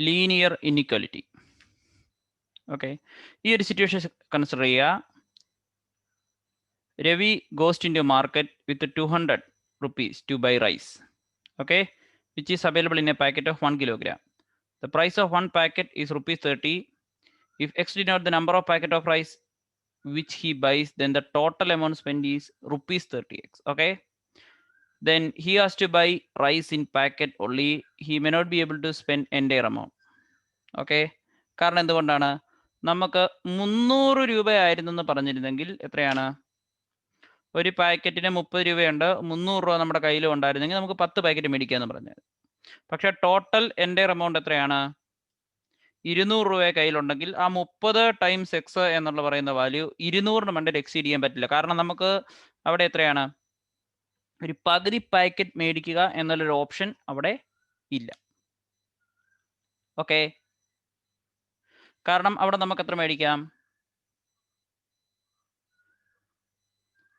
Linear inequality. Okay, ഈ ഒരു situation consider ചെയ്യുക. Ravi goes into market with 200 rupees to buy rice, okay, which is available in a packet of 1 kilogram. The price of one packet is rupees 30. If X denote the number of packet of rice which he buys, then the total amount spent is rupees 30x. Okay, then he has to buy rice in packet only. He may not be able to spend entire amount. Okay, കാരണം എന്തുകൊണ്ടാണ്? നമുക്ക് 300 രൂപയായിരുന്നെന്ന് പറഞ്ഞിരുന്നെങ്കിൽ എത്രയാണ്? ഒരു പാക്കറ്റിന് 30 രൂപയുണ്ട്, 300 രൂപ നമ്മുടെ കയ്യിൽ ഉണ്ടായിരുന്നെങ്കിൽ നമുക്ക് 10 പാക്കറ്റ് മേടിക്കാമെന്ന് പറഞ്ഞത്. പക്ഷേ ടോട്ടൽ എൻ്റെയർ എമൗണ്ട് എത്രയാണ്? 200 രൂപ കയ്യിലുണ്ടെങ്കിൽ ആ 30 ടൈംസ് എക്സ് എന്നുള്ള പറയുന്ന വാല്യൂ 200 മണ്ടയിൽ എക്സീഡ് ചെയ്യാൻ പറ്റില്ല. കാരണം നമുക്ക് അവിടെ എത്രയാണ്? ഒരു പകുതി പാക്കറ്റ് മേടിക്കുക എന്നുള്ളൊരു ഓപ്ഷൻ അവിടെ ഇല്ല. ഓക്കെ, കാരണം അവിടെ നമുക്ക് എത്ര മേടിക്കാം?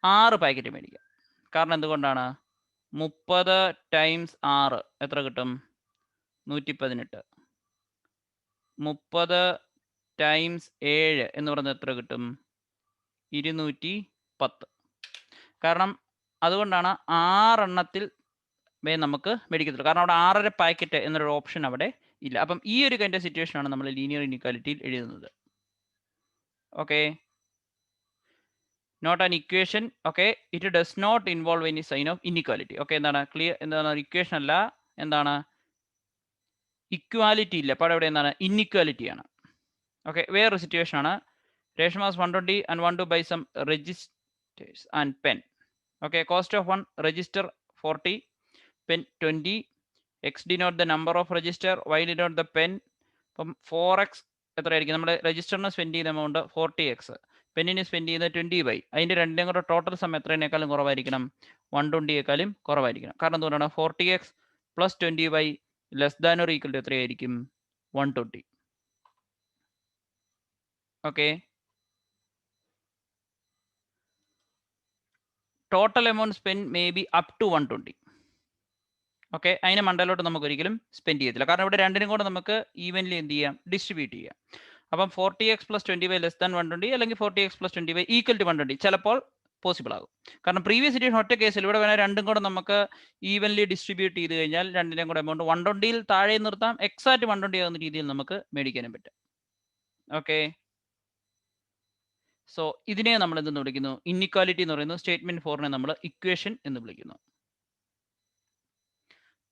6 പാക്കറ്റ് മേടിക്കാം. കാരണം എന്തുകൊണ്ടാണ്? 30 ടൈംസ് 6 എത്ര കിട്ടും? 118. 30 ടൈംസ് 7 എന്ന് പറയുന്നത് എത്ര കിട്ടും? 210. കാരണം അതുകൊണ്ടാണ് 6 എണ്ണത്തിൽ നമുക്ക് മേടിക്കത്തുള്ളൂ. കാരണം അവിടെ 6.5 പാക്കറ്റ് എന്നൊരു ഓപ്ഷൻ അവിടെ ഇല്ല. അപ്പം ഈ ഒരു കൈൻഡ് സിറ്റുവേഷൻ ആണ് നമ്മൾ ലീനിയർ ഇനിക്വാലിറ്റിയിൽ എഴുതുന്നത്. Okay, not an equation. Okay, it does not involve any sign of inequality. Okay, എന്താണ് ക്ലിയർ? എന്താണ് ഇക്വേഷൻ അല്ല, എന്താണ് ഇക്വാലിറ്റി ഇല്ല. അപ്പോൾ അവിടെ എന്താണ്? ഇന്നിക്വാലിറ്റി ആണ്. ഓക്കെ, വേറൊരു സിറ്റുവേഷൻ ആണ്. Reshma's 120 and want to buy some registers and pen. Okay, cost of one register 40, pen 20. X denote the number of register, Y denote the pen. അപ്പം 4x എത്രയായിരിക്കും? നമ്മുടെ രജിസ്റ്ററിന് സ്പെൻഡ് ചെയ്യുന്ന എമൗണ്ട് 40x, പെന്നിന് സ്പെൻഡ് ചെയ്യുന്നത് 20y. അതിൻ്റെ രണ്ടിനും കൂടെ total some എത്രയേക്കാളും കുറവായിരിക്കണം? 120യേക്കാളും കുറവായിരിക്കണം. കാരണം എന്തുകൊണ്ടാണ്? 40x plus 20y less than or equal to എത്രയായിരിക്കും? 120. Okay, total amount spend may be up to 120. Okay, അതിന് മണ്ടയിലോട്ട് നമുക്ക് ഒരിക്കലും സ്പെൻഡ് ചെയ്യത്തില്ല. കാരണം ഇവിടെ രണ്ടിനും കൂടെ നമുക്ക് ഈവൻലി എന്ത് ചെയ്യാം? ഡിസ്ട്രിബ്യൂട്ട് ചെയ്യാം. അപ്പം 40x plus 20y less than 120 അല്ലെങ്കിൽ 40x plus 20y equal to 120 ചിലപ്പോൾ പോസിബിൾ ആകും. കാരണം പ്രീവിയസ് സിറ്റുവേഷൻ ഒറ്റ കേസിൽ ഇവിടെ വേണേൽ രണ്ടും കൂടെ നമുക്ക് ഈവൻലി ഡിസ്ട്രിബ്യൂട്ട് ചെയ്ത് കഴിഞ്ഞാൽ രണ്ടിനും കൂടെ എമൗണ്ട് 120യിൽ താഴെ നിർത്താം, എക്സാക്ട് 120 ആകുന്ന രീതിയിൽ നമുക്ക് മേടിക്കാനും പറ്റും. ഓക്കെ, സോ ഇതിനെ നമ്മൾ എന്തെന്ന് വിളിക്കുന്നു? ഇന്നിക്വാലിറ്റി എന്ന് പറയുന്നു. സ്റ്റേറ്റ്മെന്റ് 4നെ നമ്മൾ ഇക്വേഷൻ എന്ന് വിളിക്കുന്നു.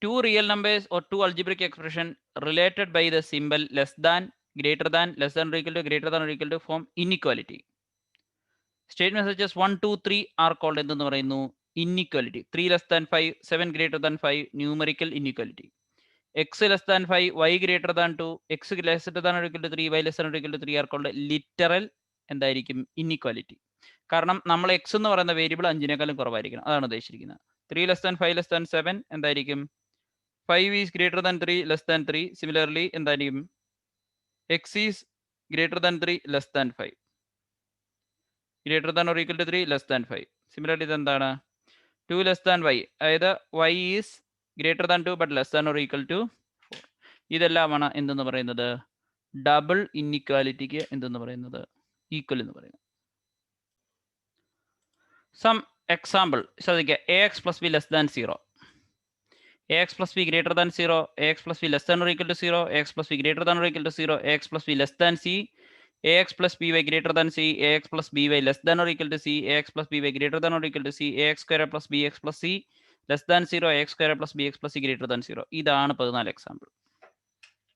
Two real numbers or two algebraic expression related by the symbol less than, greater than, less than or equal to, greater than or equal to form inequality. Statements such as 1, 2, 3 are called എന്തെന്ന് പറയുന്നു? Inequality. 3 less than 5, 7 greater than 5, numerical inequality. X less than 5, Y greater than 2, X lesser than or equal to 3, Y lesser than or equal to 3 are called literal എന്തായിരിക്കും? Inequality. കാരണം നമ്മൾ X എന്ന് പറയുന്ന variable 5നേക്കാളും കുറവായിരിക്കണം, അതാണ് ഉദ്ദേശിച്ചിരിക്കുന്നത്. 3 less than 5 less than 7 എന്തായിരിക്കും? 5 is greater than 3 less than 3. Similarly എന്തായിരിക്കും? X is greater than 3 less than 5, greater than or equal to 3 less than 5. Similarly ഇതെന്താണ്? 2 less than y, അതായത് y is greater than 2 but less than or equal to 4. ഇതെല്ലാമാണ് എന്തെന്ന് പറയുന്നത്? Double ഇന്നിക്വാലിറ്റിക്ക് എന്തെന്ന് പറയുന്നത്? Equal എന്ന് പറയുന്നത്. സം എക്സാമ്പിൾ ശ്രദ്ധിക്കുക. ax plus b less than 0, ax plus b greater than 0, ax plus b less than or equal to 0, ax plus b greater than or equal to 0, ax plus b less than c, ax plus by greater than c, ax plus by less than or equal to c, ax plus by greater than or equal to c, ax square plus bx plus c less than 0, ax square plus bx plus c greater than 0. ഇതാണ് 14 example.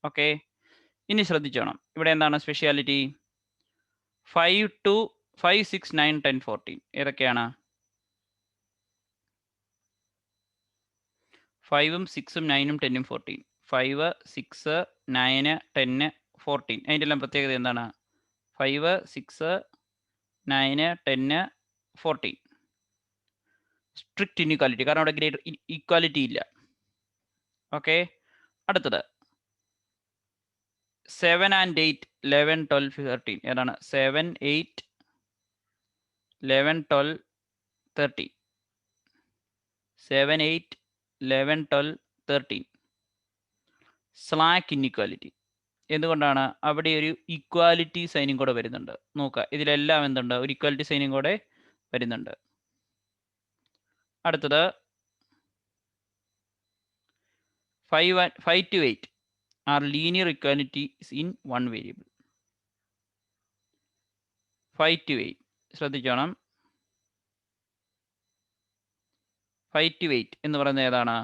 Okay, ഇനി ശ്രദ്ധിച്ചോണം. ഇവിടെ എന്താണ് speciality? 5 to 5, 6, 9, 10, 14 ഏതൊക്കെയാണ്? 5ഉം 6ഉം 9ഉം 10ഉം 14. 5, 6, 9, 10, 14 അതിൻ്റെ എല്ലാം പ്രത്യേകത എന്താണ്? 5, 6, 9, 10, 14 സ്ട്രിക്റ്റ് ഇൻഇക്വാലിറ്റി, കാരണം അവിടെ ഗ്രേറ്റർ ഈക്വാലിറ്റി ഇല്ല. ഓക്കെ, അടുത്തത് 7 and 8, 11, 12, 13 ഏതാണ്? 7, 8, 11, 12, 13. 7, 8, 11, 12, 13 സ്ലാക്ക് ഇൻഇക്വാലിറ്റി. എന്തുകൊണ്ടാണ്? അവിടെ ഒരു ഇക്വാലിറ്റി സൈനും കൂടെ വരുന്നുണ്ട്. നോക്കുക, ഇതിലെല്ലാം എന്തുണ്ട്? ഒരു ഇക്വാലിറ്റി സൈനും കൂടെ വരുന്നുണ്ട്. അടുത്തത് 5 to 8 are linear equalities in one variable. 5 to 8 ശ്രദ്ധിച്ചോണം. 5 to 8 എന്ന് പറയുന്നത് ഏതാണ്?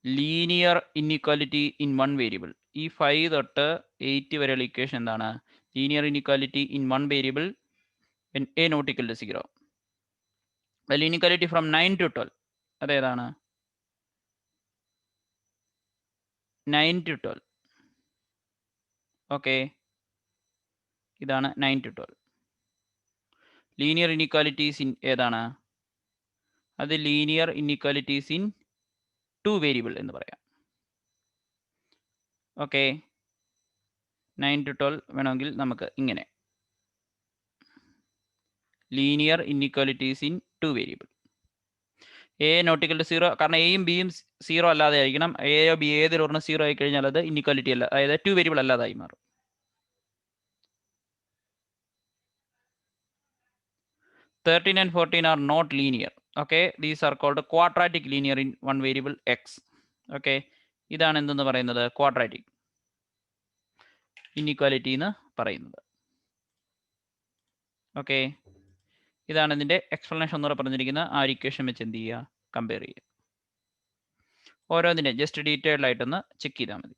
Linear inequality in one variable. ഈ 5 തൊട്ട് 8 വരെയുള്ള ഇക്വേഷൻ എന്താണ്? Linear inequality in one variable when a not equal to 0. The inequality from 9 to 12 അതേതാണ്? 9 to 12. ഓക്കെ, ഇതാണ് 9 to 12. ലീനിയർ ഇൻഇക്വാലിറ്റീസ് ഇൻ ഏതാണ്? അത് ലീനിയർ ഇൻഇക്വാലിറ്റീസ് ഇൻ 2 വേരിയബിൾ എന്ന് പറയാം. ഓക്കെ, 9 to 12 വേണമെങ്കിൽ നമുക്ക് ഇങ്ങനെ linear inequalities in 2 variable. A not equal to 0, കാരണം എയും ബിയും 0 അല്ലാതെ ആയിരിക്കണം. എയോ ബി ഏതൊരെണ്ണം 0 ആയി കഴിഞ്ഞാൽ അത് ഇൻഇക്വാലിറ്റി അല്ല, അതായത് 2 വേരിയബിൾ അല്ലാതായി മാറും. 13 and 14 are not linear. Okay, these are called quadratic linear in one variable x. Okay, ഇതാണ് എന്തെന്ന് പറയുന്നത്? ക്വാഡ്രാറ്റിക് ഇൻഇക്വാലിറ്റി എന്ന് പറയുന്നത്. ഓക്കെ, ഇതാണ് ഇതിന്റെ എക്സ്പ്ലനേഷൻ ഒന്നുകൂടെ പറഞ്ഞിരിക്കുന്നത്. ആ ഒരു ഇക്വേഷൻ വെച്ച് എന്ത് ചെയ്യുക? കമ്പയർ ചെയ്യുക. ഓരോന്നിനെ ജസ്റ്റ് ഡീറ്റെയിൽഡ് ആയിട്ടൊന്ന് ചെക്ക് ചെയ്താൽ മതി.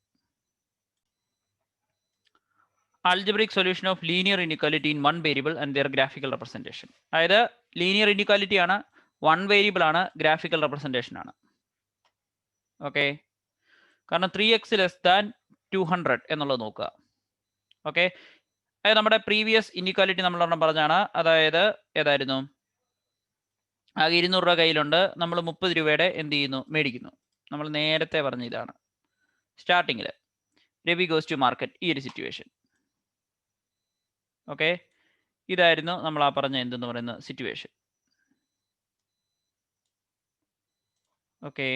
Algebraic solution of linear inequality in one variable and their graphical representation. അതായത് ലീനിയർ ഇൻഇക്വാലിറ്റി ആണ്, വൺ വേരിയബിൾ ആണ്, ഗ്രാഫിക്കൽ റെപ്രസെൻറ്റേഷൻ ആണ്. ഓക്കെ, കാരണം 3x ലെസ് ദാൻ 200 എന്നുള്ളത് നോക്കുക. ഓക്കെ, അതായത് നമ്മുടെ പ്രീവിയസ് ഇൻഇക്വാലിറ്റി നമ്മൾ ഒരെണ്ണം പറഞ്ഞാണ്. അതായത് ഏതായിരുന്നു? ആകെ 200 രൂപ കയ്യിലുണ്ട്, നമ്മൾ 30 രൂപയുടെ എന്ത് ചെയ്യുന്നു? മേടിക്കുന്നു. നമ്മൾ നേരത്തെ പറഞ്ഞ ഇതാണ് സ്റ്റാർട്ടിങ്ങിൽ. രവി ഗോസ് ടു മാർക്കറ്റ്, ഈ ഒരു സിറ്റുവേഷൻ. ഓക്കെ, ഇതായിരുന്നു നമ്മൾ ആ പറഞ്ഞ എന്തെന്ന് പറയുന്ന സിറ്റുവേഷൻ. ഓക്കെ,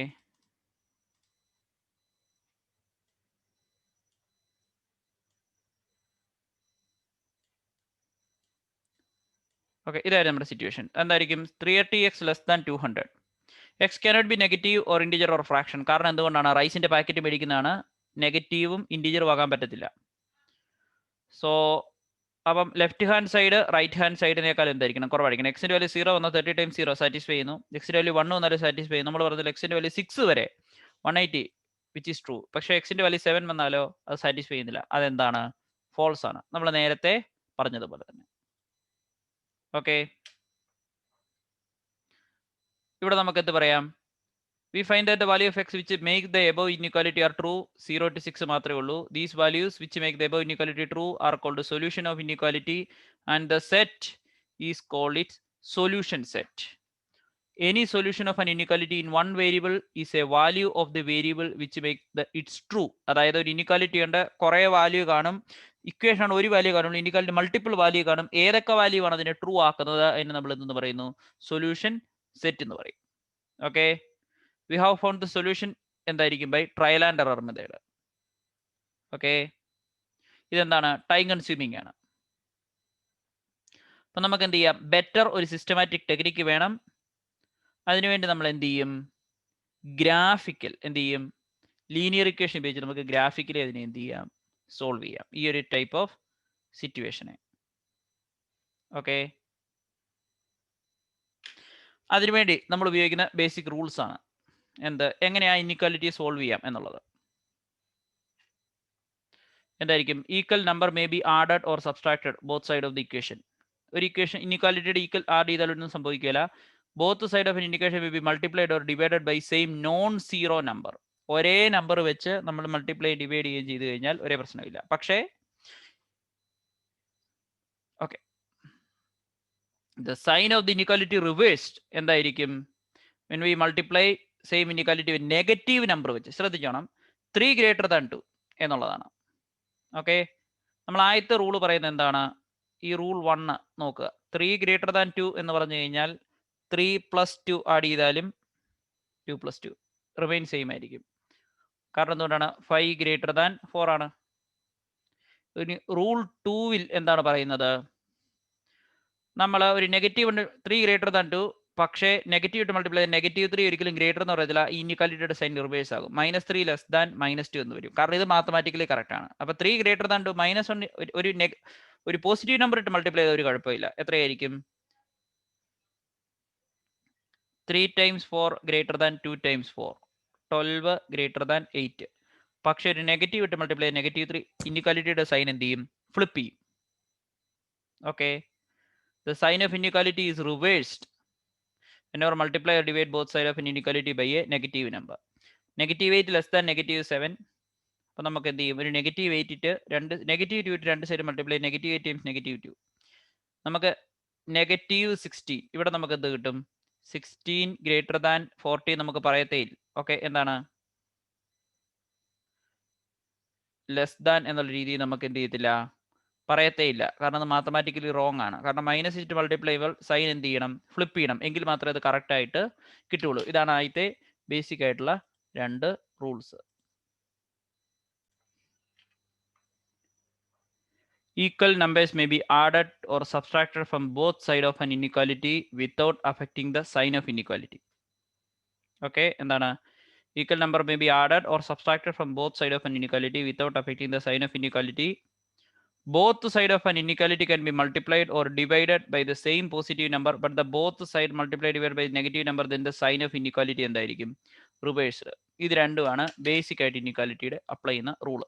ഓക്കെ, ഇതായിരുന്നു നമ്മുടെ സിറ്റുവേഷൻ. എന്തായിരിക്കും? 330x less than 200. X cannot B negative or integer or fraction. കാരണം എന്തുകൊണ്ടാണ്? റൈസിന്റെ പാക്കറ്റ് മേടിക്കുന്നതാണ്, നെഗറ്റീവും ഇൻഡിജറും ആകാൻ പറ്റത്തില്ല. സോ അപ്പം left hand side right hand സൈഡിനേക്കാൾ എന്തായിരിക്കണം? കുറവായിരിക്കണം. എക്സിന്റെ വാല്യൂ 0 വന്നാൽ 30 ടൈംസ് 0 സാറ്റിസ്ഫൈ ചെയ്യുന്നു. എക്സിന്റെ വാല്യൂ 1 വന്നാലും സാറ്റിസ്ഫൈ ചെയ്യുന്നു. നമ്മൾ പറഞ്ഞത് എക്സിന്റെ വാല്യൂ 6 വരെ 180 വിച്ച് ഈസ് ട്രൂ. പക്ഷേ എക്സിന്റെ വാല്യൂ 7 വന്നാലോ അത് സാറ്റിസ്ഫൈ ചെയ്യുന്നില്ല. അതെന്താണ്? ഫോൾസ് ആണ്, നമ്മൾ നേരത്തെ പറഞ്ഞതുപോലെ തന്നെ. ഓക്കെ, ഇവിടെ നമുക്ക് എന്ത് പറയാം? We find that the value of x which make the above inequality are true 0 to 6 മാത്രമേ ഉള്ളൂ. These values which make the above inequality true are called the solution of inequality and the set is called its solution set. Any solution of an inequality in one variable is a value of the variable which make the its true. അതായത് ഒരു inequality ഉണ്ട്, കുറേ value കാണും. Equation ആണ് ഒരു value കാണുള്ളൂ, inequality multiple value കാണും. ഏതൊക്കെ വാല്യൂ ആണ് അതിനെ ട്രൂ ആക്കുന്നത് എന്ന് നമ്മൾ എന്തെന്ന് പറയുന്നു? സൊല്യൂഷൻ സെറ്റ് എന്ന് പറയും. Okay, we have found the solution എന്തായിരിക്കും? By trial and error method. Okay, ഇതെന്താണ്? ടൈം കൺസ്യൂമിങ് ആണ്. അപ്പൊ നമുക്ക് എന്ത് ചെയ്യാം? ബെറ്റർ ഒരു സിസ്റ്റമാറ്റിക് ടെക്നിക്ക് വേണം. അതിനുവേണ്ടി നമ്മൾ എന്ത് ചെയ്യും? ഗ്രാഫിക്കൽ എന്ത് ചെയ്യും? ലീനിയർ ഇക്വേഷൻ ഉപയോഗിച്ച് നമുക്ക് ഗ്രാഫിക്കലി അതിനെ എന്ത് ചെയ്യാം? സോൾവ് ചെയ്യാം, ഈ ഒരു ടൈപ്പ് ഓഫ് സിറ്റുവേഷനെ. ഓക്കെ, അതിനുവേണ്ടി നമ്മൾ ഉപയോഗിക്കുന്ന ബേസിക് റൂൾസ് ആണ് എന്ത്? എങ്ങനെയാ ഇൻഇക്വാലിറ്റി സോൾവ് ചെയ്യാം എന്നുള്ളത്. എന്തായിരിക്കും? Equal number may be added or subtracted both side of the equation. ഒരു ഇക്വേഷൻ ഇൻഇക്വാലിറ്റിയുടെ ഈക്വൽ ആഡ് ചെയ്താലൊന്നും സംഭവിക്കില്ല. Both side of indication may be multiplied or divided by same non zero number. ഒരേ number വെച്ച് നമ്മൾ മൾട്ടിപ്ലൈ ഡിവൈഡ് ചെയ്യുകയും ചെയ്ത് കഴിഞ്ഞാൽ ഒരേ പ്രശ്നമില്ല. പക്ഷേ okay, the sign of the inequality reversed എന്തായിരിക്കും? when we multiply same inequality negative number വെച്ച്. ശ്രദ്ധിക്കണം, 3 greater than 2 എന്നുള്ളതാണ്. ഓക്കെ, നമ്മൾ ആദ്യത്തെ റൂൾ പറയുന്നത് എന്താണ്? ഈ റൂൾ 1 നോക്കുക. 3 greater than 2 എന്ന് പറഞ്ഞു കഴിഞ്ഞാൽ 3 + 2 ആഡ് ചെയ്താലും 2 + 2 റിമൈൻ സെയിം ആയിരിക്കും. കാരണം എന്തുകൊണ്ടാണ് 5 ഗ്രേറ്റർ ദാൻ 4 ആണ്. ഇനി റൂൾ 2-ൽ എന്താണ് പറയുന്നത്? നമ്മൾ ഒരു നെഗറ്റീവ് ഉണ്ട് 3 ഗ്രേറ്റർ ദാൻ 2, പക്ഷേ നെഗറ്റീവ് ഇട്ട് മൾട്ടിപ്ലൈ -3 ഒരിക്കലും ഗ്രേറ്റർ എന്ന് പറയത്തില്ല. ഈ ഇനിക്വാലിറ്റിയുടെ സൈൻ റിവേഴ്സ് ആകും. -3 ലെസ് ദാൻ -2 എന്ന് വരും. കാരണം ഇത് മാത്തമാറ്റിക്കലി കറക്റ്റ് ആണ്. അപ്പോൾ 3 ഗ്രേറ്റർ ദാൻ 2 -1 ഒരു പോസിറ്റീവ് നമ്പർ ഇട്ട് മൾട്ടിപ്ലൈ ചെയ്ത ഒരു കുഴപ്പമില്ല. എത്രയായിരിക്കും? 3 times 4 greater than 2 times 4, 12 greater than 8. പക്ഷെ ഒരു നെഗറ്റീവ് ഇട്ട് മൾട്ടിപ്ലൈ -3 ഇനിക്വാലിറ്റിയുടെ സൈൻ എന്ത് ചെയ്യും? ഫ്ലിപ്പ് ചെയ്യും. Okay, the sign of inequality is reversed whenever multiply or divide both sides of an inequality by a negative number. -8 less than -7. അപ്പോൾ നമുക്ക് എന്ത് ചെയ്യും? ഒരു -8 ഇട്ട് -2 ഇട്ട് രണ്ട് സൈഡ് മൾട്ടിപ്ലൈ -8 times -2. നമുക്ക് -16. ഇവിടെ നമുക്ക് എന്ത് കിട്ടും? 16 ഗ്രേറ്റർ ദാൻ 40 നമുക്ക് പറയത്തേ ഇല്ല. ഓക്കെ, എന്താണ് ലെസ് ദാൻ എന്നുള്ള രീതിയിൽ നമുക്ക് എന്ത് ചെയ്യത്തില്ല, പറയത്തേ ഇല്ല. കാരണം അത് മാത്തമാറ്റിക്കലി റോങ് ആണ്. കാരണം -8 മൾട്ടിപ്ലൈ സൈൻ എന്ത് ചെയ്യണം? ഫ്ലിപ്പ് ചെയ്യണം. എങ്കിൽ മാത്രമേ അത് കറക്റ്റ് ആയിട്ട് കിട്ടുള്ളൂ. ഇതാണ് ആദ്യത്തെ ബേസിക് ആയിട്ടുള്ള 2 rules. Equal numbers may be added or subtracted from both sides of an inequality without affecting the sign of inequality. Okay, എന്താണ്? Equal number may be added or subtracted from both sides of an inequality without affecting the sign of inequality. Both sides of an inequality can be multiplied or divided by the same positive number, but the both side multiplied divided by negative number, then the sign of inequality എന്തായിരിക്കും? Reversed. ഇത് രണ്ടുമാണ് basic ആയിട്ട് ഇനിക്വാലിറ്റിയുടെ apply ചെയ്യുന്ന rule.